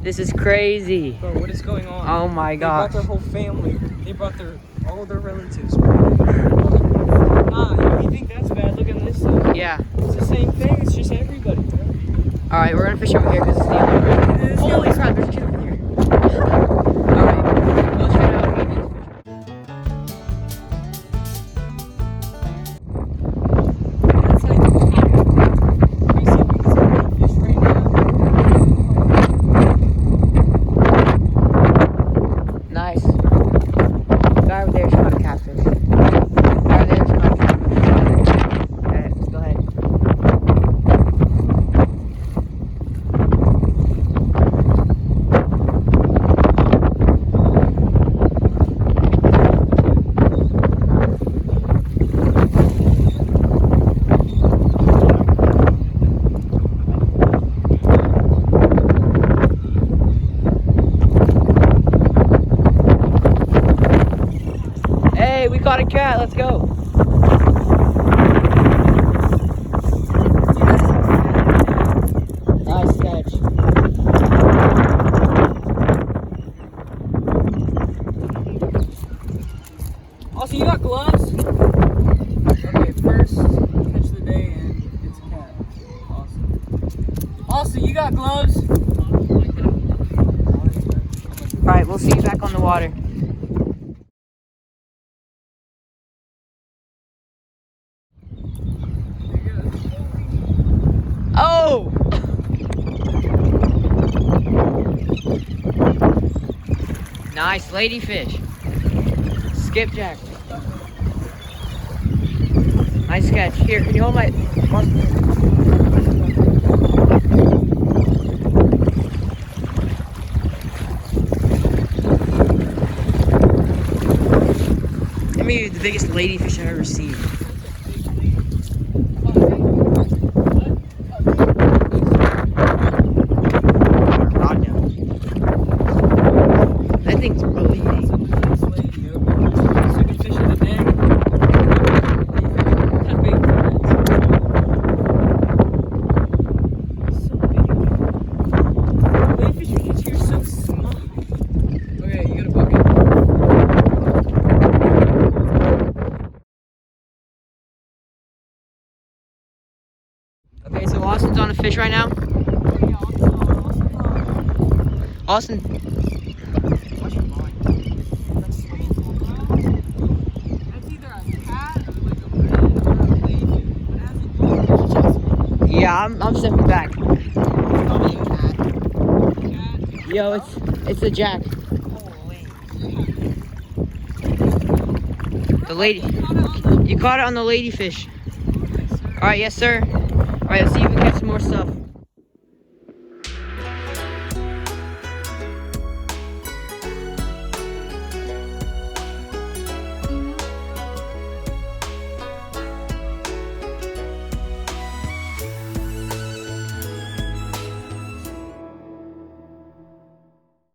This is crazy. Bro, what is going on? Oh my gosh. They brought their whole family. They brought all their relatives. Nah, you think that's bad? Look at this side. Yeah. It's the same thing. It's just everybody, bro. All right, we're gonna fish over here because it's the only. Holy crap! There's a kid over here. All right, let's try it out. Nice. Guy over there is caught a catfish. Guy over there is caught a catfish. Okay, let's go ahead. Hey, we caught a cat. Let's go. Nice catch. Also, you got gloves? Okay, first catch of the day, and it's a cat. Awesome. Also, you got gloves? All right, we'll see you back on the water. Oh! Nice ladyfish. Skipjack. Nice catch. Here, can you hold my... That may be the biggest ladyfish I've ever seen. That thing's really big. Okay, so Austin's on a fish right now. Austin. Yeah, I'm stepping back. Yo, it's a jack. The lady. You caught it on the ladyfish. All right, yes sir. All right, let's see if we can catch some more stuff.